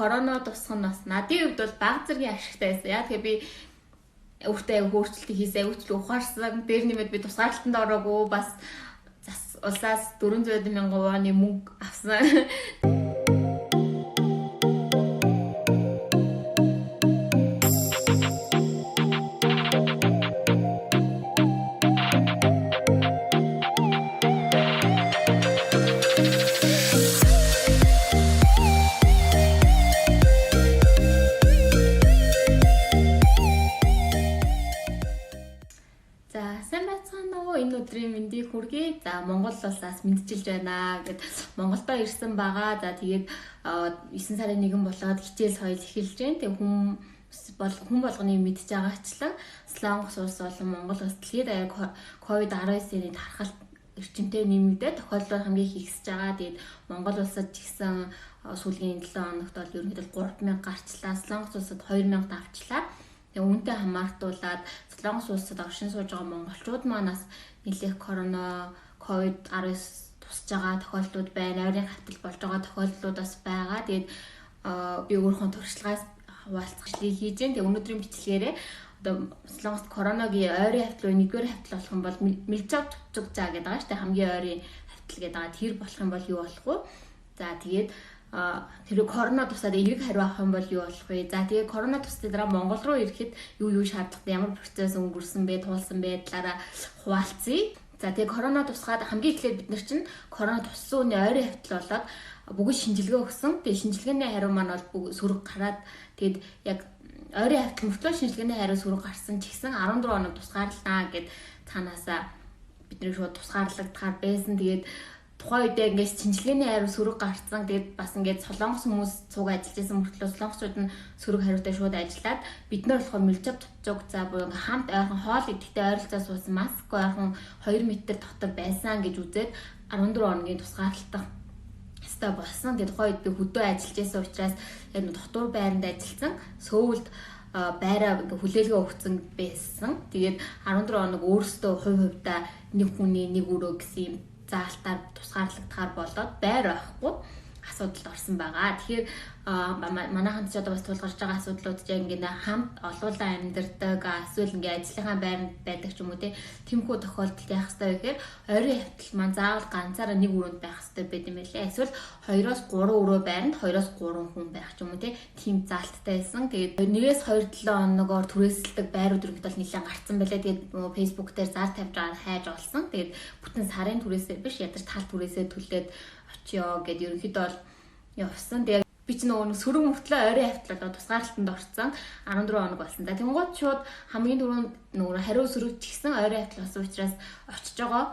корона тусах нь бас надын хувьд бол бага зэргийн ашигтай байсан. Яа тэгэхээр би өөртөө хөөрчлөлт хийсэн, өөрчлөлт ухаарсан. Дээр нэмээд би тусгаарлалтанд ороогүй бас улсаас 400,000 вон мөнгө авсан. Өдрийн мэндийг хүргэе. За Монгол улсаас мэдчилж байна гэд Монголдо ирсэн байгаа. За тэгээд 9 сарын 1 болоод хичээл соёл эхэлж байна. Тэг хүн болгоны мэдж байгаачлан Солонгос улс болон Монгол улс дэлхийд аяг COVID-19-ийн тархалт эрчимтэй нэмэгдээ тохиолдол хамгийн ихсэж байгаа. Тэгээд Монгол улсад ч гэсэн сүүлийн 7 хоногт бол ерөнхийдөө 3,000 гарчлаа. Солонгос улсад 2,000 давчлаа. Тэгээ үүнтэй хамаартуулаад Солонгос улсад оршин сууж байгаа монголчууд манаас нэлээх корона COVID-19 тусж байгаа тохиолдлууд байна. Ойрын хавтал болж байгаа тохиолдлууд бас байгаа. Тэгээд би өөрийнхөө туршлагаас хуваалцахлыг хийж байна. Тэгээ өнөөдрийн бичлэгээрээ одоо Солонгост короногийн ойрын хавтал уу нэгдүгээр хавтал болох юм бол мэлжав төвцөг заа гэдэг байгаа шүү дээ. Хамгийн ойрын хавтал гэдэг байгаа. Тэр болох юм бол юу болох вэ? За тэгээд тэр корона тусаад эерэг хариу авах юм бол юу болох вэ? За тэгээ корона тусдаа дараа Монгол руу ирэхэд юу шаардлагатай, ямар процесс өнгөрсөн бэ, туулсан бэ талаараа хуваалцъя. За тэгээ корона тусгаад хамгийн эхлээд бид нар чинь корона туссан үний ойрын хавтал болоод бүгд шинжилгээ өгсөн. Тэгээ шинжилгээний хариу маань бол сөрөг гараад тэгээд яг ойрын хавтал мөртлөө шинжилгээний хариу сөрөг гарсан ч гэсэн 14 хоног тусгаарлаа гэд цаанаасаа бидний шууд тусгаарлагдахаар байсан. Тэгээд тухайн үедээ ингээд шинжилгээний хариу сөрөг гарцсан. Тэгээд бас ингээд солонгос хүмүүс цуг ажиллаж байсан мөртлөө солонгосчууд нь сөрөг хариутай шууд ажиллаад бид нар болохоор мэлжав төвцөг за буюу хамт ойрхон хоол идэхтэй ойролцоо суусан маск ойрхон 2 м дотор байсан гэж үзээд 14 хоногийн тусгаарлалтах хэвээр болсон. Тэгээд тухайн үед би хөдөө ажиллаж байсан учраас яг дотор байранд ажилласан. Сөүлд байраа хүлээлгээ өгсөн байсан. Тэгээд 14 хоног өөрөөсөө хувь хувьдаа нэг хүний нэг өрөө гэсэн юм заалтаар тусгаарлагдахаар болоод байр авахгүй асуудалд орсон байгаа. Тэгэхээр манайхан ч одоо бас тулгарч байгаа асуудлууд яг ингээд хамт олуулан амьдардаг эсвэл ингээд ажлынхаа байранд байдаг ч юм уу тиймхүү тохиолдолд яах хэрэгтэй вэ гэхээр ойрын хавтал маань заавал ганцаараа нэг өрөөнд байх хэрэгтэй байт юм байлээ. Эсвэл 2-оос 3 өрөө байранд 2-оос 3 хүн байх ч юм уу тийм заалттай байсан. Тэгээд 1-2-7 хоногоор түрээсэлдэг байрууд өргөдөл нэлээд гарцсан байлээ. Тэгээд Facebook дээр зар тавьж байгаа хайж олсон. Тэгээд бүтэн сарын түрээсээ биш ядарч тал түрээсээ төлөөд очиё гэд ерөнхийдөө бол явсан. Тэгээд би ч нөгөө сөрөг мөртлөө ойрын хавтал тусгаарлалтанд орсон 14 хоног болсон. За тэнгууд шууд хамгийн түрүүнд нөгөө хариу сөрөг ч гэсэн ойрын хавтал болсон учраас очиж байгаа.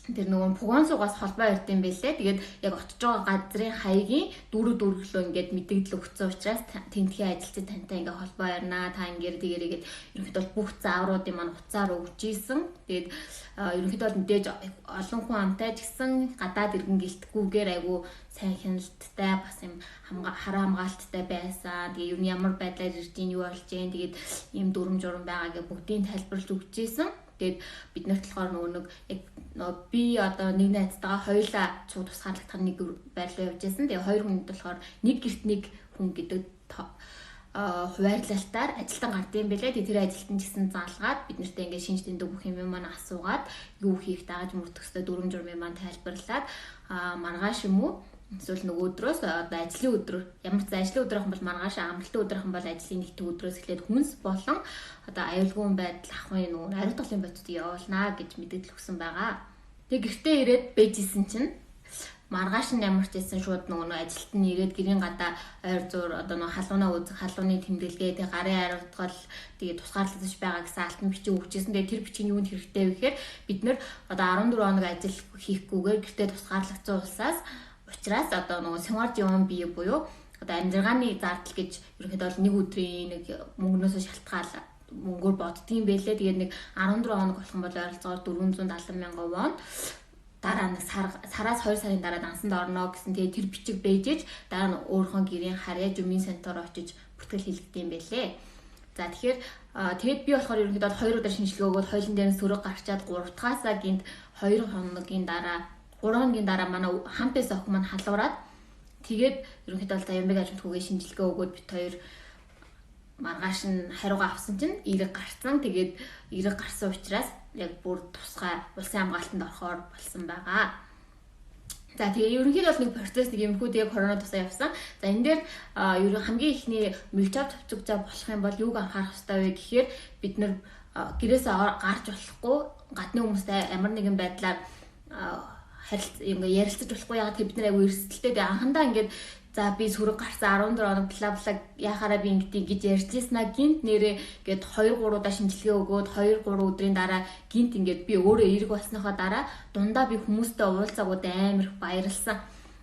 Тэр нөгөө Пугонсуугаас холбоо ирд юм байлээ. Тэгээд яг очиж байгаа газрын хаягийн дүүргэлөө ингээд мэдээлэл өгсөн учраас тентхийн ажилчид тантай ингээд холбоо ярина. Та ингээд тэгэрээгээд ерөнхийдөө бүх заавруудын маань уцаар өгч ийсэн. Тэгээд ерөнхийдөө мэдээж олон хүн амтай ч гэсэн гадаад иргэн гэлтгүүгээр айгу сайн хяналттай бас юм хараа хамгаалттай байсан. Тэгээ юу ямар байдлаар ирж ийн юу болж ийн тэгээд ийм дүрм журм байгаа гэх бүгдийг тайлбарлаж өгч ийсэн. Тэгээд бид нарт болохоор нөгөө би одоо нэг найзтайгаа хоёулаа цуг тусгаарлагдах нэг байрлал явж байсан. Тэгээ хоёр хүнд болохоор нэг гэрт нэг хүн гэдэг хуваарлалтаар ажилтан гардыг байлээ. Тэр ажилтан ч гэсэн заалгаад бид нартай ингээд шинж тэмдэг бүх юм маань асуугаад юу хийх дааж мөрдөхсөд дүрм журмын маань тайлбарлаад маргааш юм уу эсвэл нөгөө өдрөөс одоо ажлын өдрөөр ямар ч ажлын өдрийнх нь бол маргааш амралтын өдрийнх нь бол ажлын нэгдүгээр өдрөөс эхлээд хүнс болон одоо аюулгүй байдал ахын нөгөө хариуцлагын бодцод явуулнаа гэж мэдээлэл өгсөн байгаа. Тэг гэртээ ирээд бэжсэн чинь маргааш нь ямар ч байсан шууд нөгөө ажилт нь ирээд гэрийн гадаа ойр зуур одоо нөгөө халуунаа үзэх халууны тэмдэглэгээ тэг гарын хариуцлага тэгээ тусгаарлаж байгаа гэсэн алтан бичиг өгчээсэн. Тэгээ тэр бичгийн юунд хэрэгтэй вэ гэхээр бид нэр одоо 14 хоног ажил хийхгүйгээр гэртээ тусгаарлагдсан улсаас учраас одоо нөгөө Smart Young бие буюу одоо амьдрагааны зардал гэж ерөнхийдөө нэг өдрийн нэг мөнгнөөсөө шалтгаалаад мөнгөөр боддгийм байлээ. Тэгээд нэг 14 хоног болох юм бол ойролцоогоор 470,000 вон дараа нэг сараас 2 сарын дараа дансанд орно гэсэн. Тэгээд тэр бичиг бэжэж дараа нь өөрийнхөө гэрийн харьяа жумын центр очиж бүртгэл хийлгэдэм байлээ. За тэгэхээр тэгээд би болохоор ерөнхийдөө 2 удаа шинжилгээ өгөөд хоёулын дээр сөрөг гарчаад 3 дахьаасаа гинт 2 хоногийн дараа 3 хоногийн дараа манай хамт байсан охин маань халуураад Тэгээд ерөнхийдөө бол Янбиг ажимтгүйгээ шинжилгээ өгөөд бит хоёр маргааш нь хариугаа авсан чинь эерэг гарсан. Тэгээд эерэг гарсан учраас яг бүр тусгай улсын хамгаалтанд орохоор болсон байгаа. За тэгээ ерөнхийдөө бол нэг процесс нэг юмхүү тэгээ корона тусаа явсан. За энэ дээр хамгийн ихний мэлжав төвцөгжөө болох юм бол юуг анхаарах хэрэгтэй вэ гэхээр бид нэр гэрээсээ гарч болохгүй гадны хүмүүстэй ямар нэгэн байдлаар ярилцаж болохгүй яагаад гэвэл бид нар аягүй эрсдэлтэй тэгээ анхандаа ингээд за би сүрэг гарсан 14 хоног бла яхаараа би ингэдэг гэж ярьжсэнаа гинт нэрээ гээд 2 3 удаа шинжилгээ өгөөд 2 3 өдрийн дараа гинт ингээд би өөрөө эерэг болсныхоо дараа дундаа би хүмүүстэй уулзаагууд амар их баярлсан.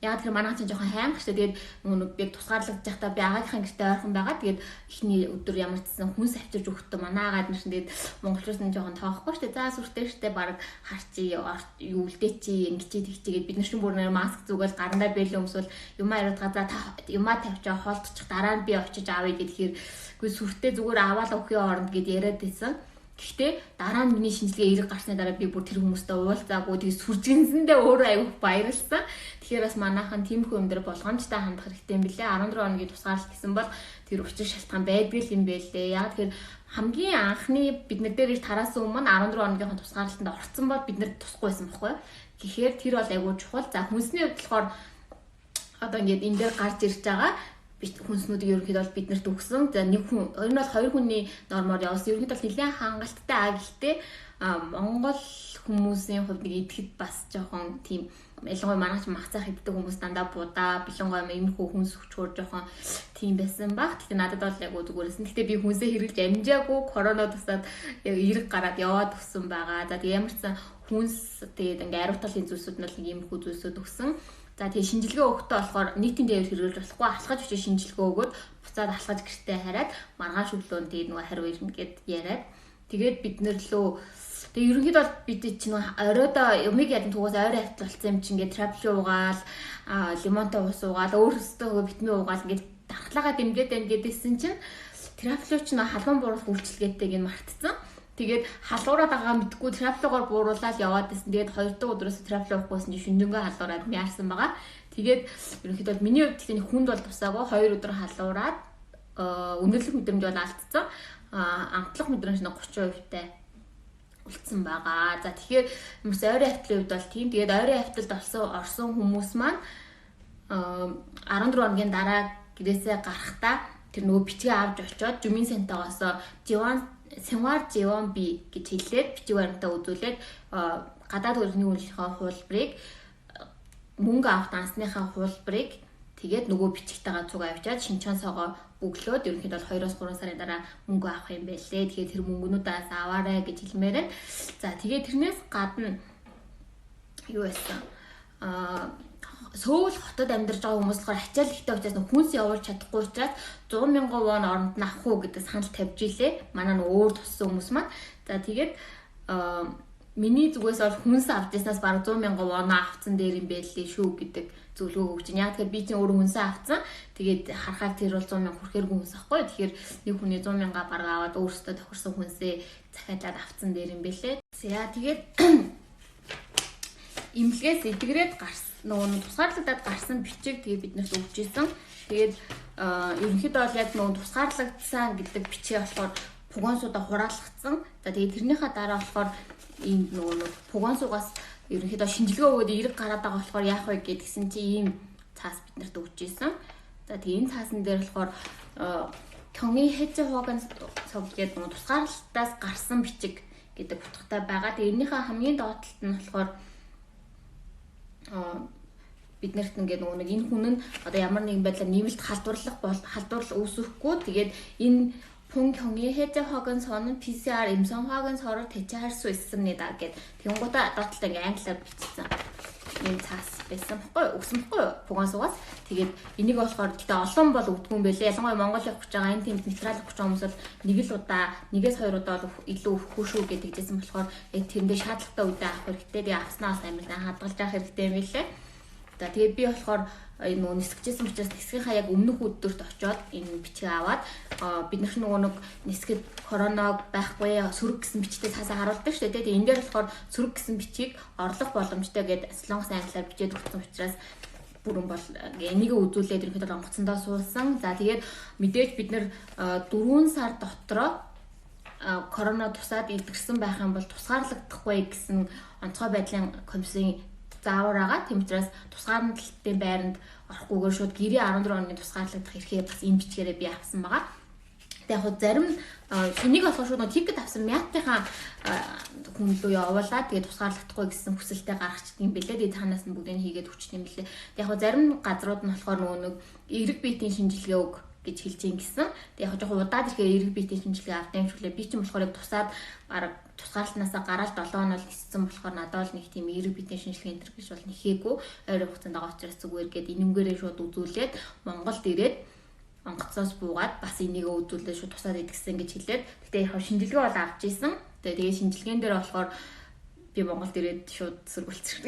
Яг тэр манайх чинь жоохон хаймх штэ. Тэгээд нэг яг тусгаарлагдж байхдаа би агаагийнхаа гэртээ ойрхон байгаа. Тэгээд эхний өдөр ямар ч гэсэн хүнс авчирж өгөхдөө манай агаад нар шин тэгээд монголчууд нь жоохон тоохгүй штэ. За сүртэй штэ баг харчи юу үлдээчи ингэчи тэгчигээд бид нар чинь бүр нэр маск зүгэл гарандаа бэлэн өмсвөл юмаа яриад за та юмаа тавьчаа хоолтчих дараа нь би очиж аавь гэхээр үгүй сүртэй зүгээр аваад өгөхийн оронд гэд яриад байсан. Гэхдээ дараа нь миний шинжилгээ эерэг гарсны дараа би бүр тэр хүмүүстэй уулзаагүй тэгээд сүржинсэндээ өөрөө аягүй баярлсан. Тэгэхээр бас манайхан тиймэрхүү юм дээр болгоомжтой хандах хэрэгтэй юм билээ. 14 хоногийн тусгаарлалт гэсэн бол тэр учир шалтгаан байдаг юм байлээ. Яг тэгэхээр хамгийн анхны бид нар дээр тараасан өмнө 14 хоногийнхаа тусгаарлалтанд орцсон бол бид нар тусахгүй байсан байхгүй. Тэгэхээр тэр бол аягүй чухал. За хүнсний хувьд болохоор одоо ингээд энэ дээр гарч ирж байгаа хүнснүүдийг ерөнхийдөө бол биднэрт өгсөн. За нэг хүн, ер нь бол 2 хүний нормоор явсан. Ерөнхийдөө бол нэлээд хангалттай гэхдээ Монгол хүмүүсийн хувьд нэг идэхэд бас жоохон тийм ялангуяа манайч мах цаах иддэг хүмүүс дандаа будаа, бэлэнгой иймэрхүү хүнс хүчээр жоохон тийм байсан баг. Гэхдээ надад бол яг зүгээрсэн. Гэхдээ би хүнсээ хэрэглэж амжаагүй коронавирус тусаад яг эерэг гараад яваад өгсөн байгаа. За тийм ямар ч сан хүнс тэгээд ингээ ариун талын зүйлсүүд нь бол иймэрхүү зүйлсүүд өгсөн. За тэгээ шинжилгээ өгөхдөө болохоор нийтийн дээр хэрэглэж болохгүй алхаж очиж шинжилгээ өгөөд буцаад алхаж гэртээ хараад маргааш өглөө тэгээд нөгөө хариу ирнэ гэд яриад тэгээд бид нэр лөө тэгээ ерөнхийдөө бол бид чинь оройдоо юмыг ядан тугаас ойрын хавтал болсон юм чинь ингээд трапли уугаал лимонтой ус уугаал өөрөөсөө витамин уугаал ингээд дархлаагаа дэмжиж байна гэдээсэн чинь трапли чинь халуун буурах үйлчилгээтэйг нь мартцсан. Тэгээд халуураад байгаа мэдгүй трафлогоор бууруулаад яваад байсан. Тэгээд 2 дахь өдрөөс трафлог авахгүйсэн чинь шүндөнгөө халуураад яарсан байгаа. Тэгээд ерөнхийдөө миний хувьд тэгэхээр хүнд бол тусаагүй 2 өдөр халуураад өнөрлөх мэдрэмж бол алдсан. Амтлах мэдрэмж нь 30% тай үлдсэн байгаа. За тэгэхээр хүмүүс ойрын хавтлын хувьд бол тийм. Тэгээд ойрын хавталд орсон хүмүүс маань 14 хоногийн дараа гэрээсээ гарахдаа тэр нөгөө бичгээ авч очиод Жумин Сентагоос Сэнвар Живон би гэж хэлээд бичиг баримтаа үзүүлээд гадаад хөрөний үнэлгээний хуулбарыг мөнгө авах дансныхаа хуулбарыг тэгээд нөгөө бичигтэйгээ цуг авчиад шинчаансоогоо бүглөөд ерөнхийдөө 2-3 сарын дараа мөнгө авах юм байлээ. Тэгээд тэр мөнгнүүдээс аваарай гэж хэлмээр байна. За тэгээд тэрнээс гадна юу байсан? Сөүл хотод амьдарч байгаа хүмүүс болохоор ачаал ихтэй учраас хүнс явуулж чадахгүй учраас 100,000 вон оронд нь авах уу гэдэг санал тавьж илээ. Манай нэг өөр туссан хүмүүс маань. За тэгээд миний зүгээс бол хүнс авч яснаас бараг 100,000 вон авцсан дээр юм байлээ шүү гэдэг зөвлөгөө өгч байна. Яг тэгэхээр би чинь өөрөө хүнсээ авцсан. Тэгээд харахад тэр бол 100,000 хүрхээргүй хүнс ахгүй. Тэгэхээр нэг хүний 100,000 бараг аваад өөрөөсөө тохирсон хүнсээ захиалаад авцсан дээр юм байлээ. За тэгээд имлгээс эдгрээд гарсан нөгөө тусгаарлагдаад гарсан бичиг тэгээ биднэрт өгч ийсэн. Тэгээд ерөнхийдөө бол яг нөгөө тусгаарлагдсан гэдэг бичиг болохоор пугонсуудаа хураалгацсан. За тэгээд тэрнийхээ дараа болохоор ийм нөгөө пугонсуугаас ерөнхийдөө шинжилгээ өгөөд эерэг гараад байгаа болохоор яах вэ гэдгсэн чи ийм цаас биднэрт өгч ийсэн. За тэгээд энэ цаасан дээр болохоор Кёнги Хэжхогийн цог гэдэг нөгөө тусгаарлалтаас гарсан бичиг гэдэг утгатай байгаа. Тэгээд энэнийхээ хамгийн доотлолт нь болохоор биднэрт ингээд нөгөө нэг энэ хүн нь одоо ямар нэгэн байдлаар нэмэлт халдварлал үүсэхгүй тэгээд энэ Пун Кёнги Хэжхогийн сон PCR 임상확인 서를 대체할 수 있습니다 гэд тэнгуутаа доотлолт ингээд англиар бичсэн юм цаас байсан байхгүй өгсөн байхгүй пугансуугаас тэгээд энийг болохоор гэтээ олон бол өгдөггүй юм байлээ. Ялангуяа Монгол явж байгаа энэ тийм материал өгч байгаа хүмүүс бол нэг л удаа нэгээс 2 удаа бол илүү өгөхгүй шүү гэдэгжсэн болохоор тэрэндээ шаардлагатай үедээ авах хэрэгтэй. Тэгээд авснаас амин хадгалж авах хэрэгтэй юм байлээ. За тэгээд би болохоор энэ нөгөө нисгчээсэн учраас нисгийнхаа яг өмнөх өдөрт очиод энэ бичгээ аваад бид нар нөгөө нэг нисгэд коронавиг байхгүй сөрөг гэсэн бичтэй цаасаа харуулдаг шүү дээ. Тэгээд энэ дээр болохоор сөрөг гэсэн бичгийг орлох боломжтой гэдээ солонгос англиар бичээд өгсөн учраас бүрэн бол энийг үзүүлээд ерөнхийдөө онгоцондоо суулсан. За тэгээд мэдээж бид нэр 4 сар дотроо корона тусаад илэрсэн байх юм бол тусгаарлагдахгүй гэсэн онцгой байдлын комиссийн заавар байгаа. Тийм учраас тусгаарлалтын байранд орохгүйгээр шууд гэрээ 14 оны тусгаарлагдах эрхээ бас энэ бичгээрээ би авсан байгаа. Яг хөө зарим хэнийг болохоор шууд тикет авсан мятынхаа хүн рүү явуулаад тэгээд тусгаарлагдахгүй гэсэн хүсэлтэд гаргачихдаг юм бэлээ. Тэгээд танаас нь бүгдийг хийгээд өчтөг юм бэлээ. Яг хөө зарим газрууд нь болохоор нөгөө эрэг биетийн шинжилгээ өг гэж хэлж ийн гэсэн. Тэгээд яг жоохон удаад ирэхээр эрэг биетийн шинжилгээ авдаг юм шүлээ. Би ч юм болохоор тусаад бараг тусгаарлалтнаасаа гараад 7 хоног хийсэн болохоор надад л нэг тийм эрэг биетийн шинжилгээ энэ гэж бол нэхээгүй. Ойр хугацаанд байгаа учраас зүгээр гээд энэмгээрээ шууд үзүүлээд Монголд ирээд онгоцоос буугаад бас энийг үзүүлээд шууд тусаад идэгсэн гэж хэлээд. Гэтэ яг шинжилгээ бол авч ийсэн. Тэгээд шинжилгээнд дээр болохоор би Монголд ирээд шууд сөргөлцсөн.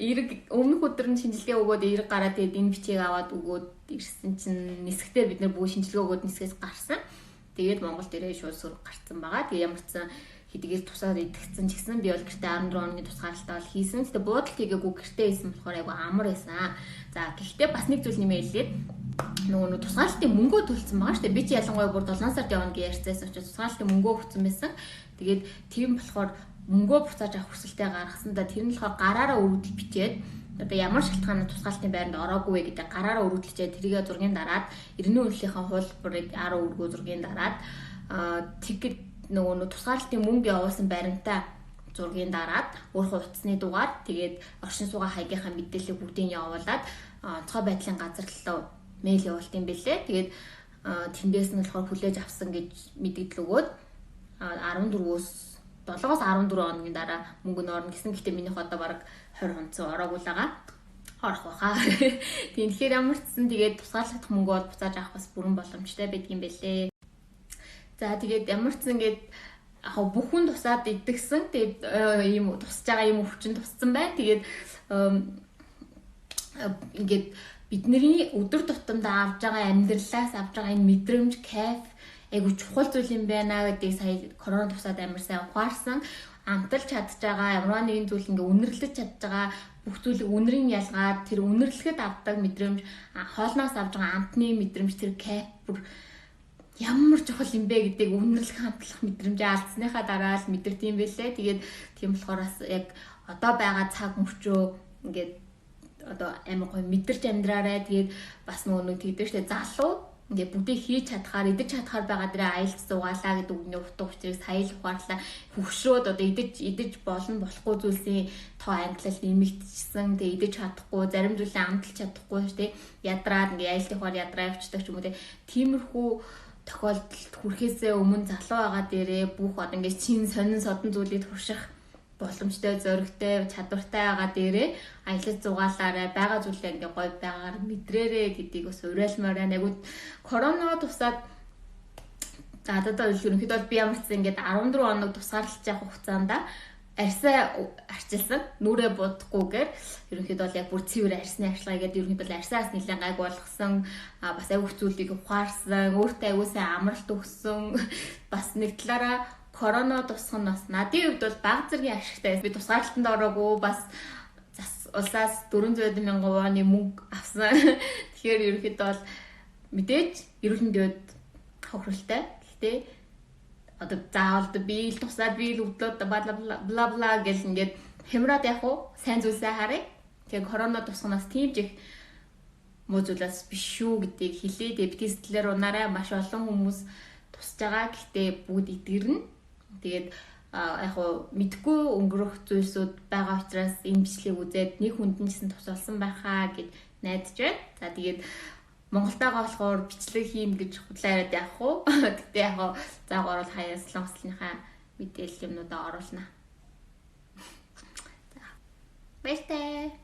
Эрэг өмнөх өдөр нь шинжилгээ өгөөд эрэг гараад тэгээд энэ бичгийг аваад өгөөд ирсэн чинь нисгтээ бид нэр бүгд шинжилгээ өгөөд нисгээс гарсан. Тэгээд Монголд ирээд шууд сөрөг гарсан байгаа. Тэгээд ямар ч сан хэдийгээр тусаад идэгсэн ч гэсэн би бол гэртээ 14 оны тусгаарлалтаа бол хийсэн. Гэтэ буудалт хийгээгүй гэртээ хийсэн болохоор айгу амар байсан. За гэхдээ бас нэг зүйл нэмээ хэлээд нөгөө тусгаарлалтын мөнгөө төлсөн байгаа шүү дээ. Би чи ялангуяа бүр 7 сард явна гэж ярьсан учраас тусгаарлалтын мөнгөө өгсөн байсан. Тэгээд тийм болохоор мөнгөө буцааж авах хүсэлтэд гаргасан да тэр нь болохоор гараараа өргөдөл бичээд одоо ямар шалтгаанаар тусгаарлалтын байранд ороогүй вэ гэдэг гараараа өргөдөлчээ тэрийгэ зургийн дараад 90%-ийнхаа хуулбарыг 10 өргөө зургийн дараад тикет нөгөө тусгаарлалтын мөнгө явуулсан баримтаа зургийн дараад өөрөө утасны дугаар тэгээд оршин суугаа хаягийнхаа мэдээлэл бүгдийг явуулаад онцгой байдлын газар руу мэйл явуулт юм бэлээ. Тэгээд тэндээс нь болохоор хүлээж авсан гэж мэдээлэл өгөөд 14-өөс 7-оос 14 хоногийн дараа мөнгө нь орно гэсэн. Гэхдээ минийх одоо бараг 20 хонцоо ороогүй л байгаа. Орох баха. Тэгэхээр ямар ч гэсэн тэгээд тусгаарлагдах мөнгө бол буцааж авах бас бүрэн боломжтой байдгийн бэлээ. За тэгээд ямар ч зэн ингээд бүх хүн тусаад идэгсэн. Тэгээд ийм тусаж байгаа юм өвчин туссан байна. Тэгээд ингээд бидний өдөр тутамдаа авж байгаа амьдралаас авж байгаа энэ мэдрэмж, кайф айгу чухал зүйл юм байна гэдгийг сая корона тусаад амар сайн ухаарсан. Амталж чадж байгаа, ямар нэгэн зүйл ингээ үнэрлэж чадж байгаа бүх зүйлийг үнэрийн ялгаад тэр үнэрлэхэд авдаг мэдрэмж, хоолноос авж байгаа амтны мэдрэмж, тэр кайф бүр ямар чухал юм бэ гэдгийг үнэрлэх хамтлах мэдрэмжээ алдсныхаа дараа л мэдэрт юм бэлээ. Тэгээд тийм болохоор бас яг одоо байгаа цаг мөчөө ингээд одоо амар гоё мэдэрч амьдраарай. Тэгээд бас нөгөө тэгдэж штэ залуу ингээд бүгдийг хийж чадхаар, идэж чадхаар байгаа дээрээ аялц зугаалаа гэдэг үгний утга учирыг сая л ухаарлаа. Хөвшрөөд одоо идэж болно болохгүй зүйлсийн тоо ангилалт нэмэгдчихсэн. Тэгээд идэж чадахгүй, зарим зүйлээ амталж чадахгүй штэ ядраад ингээд аялт ухаар ядраа явчихдаг ч юм уу те. Тиймэрхүү тохиолдолд хүрэхээсээ өмнө залуу байгаа дээрээ бүх одоо ингээд чин сонин содон зүйлийг турших боломжтой, зоригтой, чадвартай байгаа дээрээ аялал зугаалаарай, байгаа зүйлээ ингээ гоё байгаагаар мэдрээрэй гэдгийг бас уриалмаар байна. Айгу корона тусаад за одоо ерөнхийдөө би ямар ч ингээд 14 хоног тусгаарлаж явах хугацаанд арьсаа арчилсан, нүрээ будахгүйгээр ерөнхийдөө яг бүр цэвэр арьсны ажиллагаа гэдэг ерөнхийдөө арьсаас нэлээд гайг болгосон, бас аюу зүйлийг ухаарсан, өөртөө аюу сайн амралт өгсөн, бас нэг талаараа корона тусах нь бас надын хувьд бол бага зэргийн ашигтай. Би тусгаарлалтанд ороогүй, бас улсаас 400 мянган воны мөнгө авсан. Тэгэхээр ерөнхийдөө бол мэдээж эрүүл мэндэд хохиролтой. Гэхдээ одоо заавал би л тусаад би л өглөө бла бла гэл ингээд хямраад явах уу? Сайн зүйлсээ харъя. Тэгээ корона тусахнаас тийм ч их муу зүйлээс биш шүү гэдгийг хэлээ. Тэгээ битгий сэтгэлээр унаарай. Маш олон хүмүүс тусаж байгаа. Гэхдээ бүгд идгэрнэ. Тэгээд яг хуу мэдгүй өнгөрөх зүйлсүүд байгаа учраас энэ бичлэгийг үзээд нэг хүнд нь гэсэн тусалсан байхаа гэж найдаж байна. За тэгээд Монголтайгаа болохоор бичлэг хийн гэж худлаа яриад явах уу. Гэтэ яг хуу заагаар бол хаяа солонгослынхаа мэдээлэл юмнуудаа оруулна. За баяртай.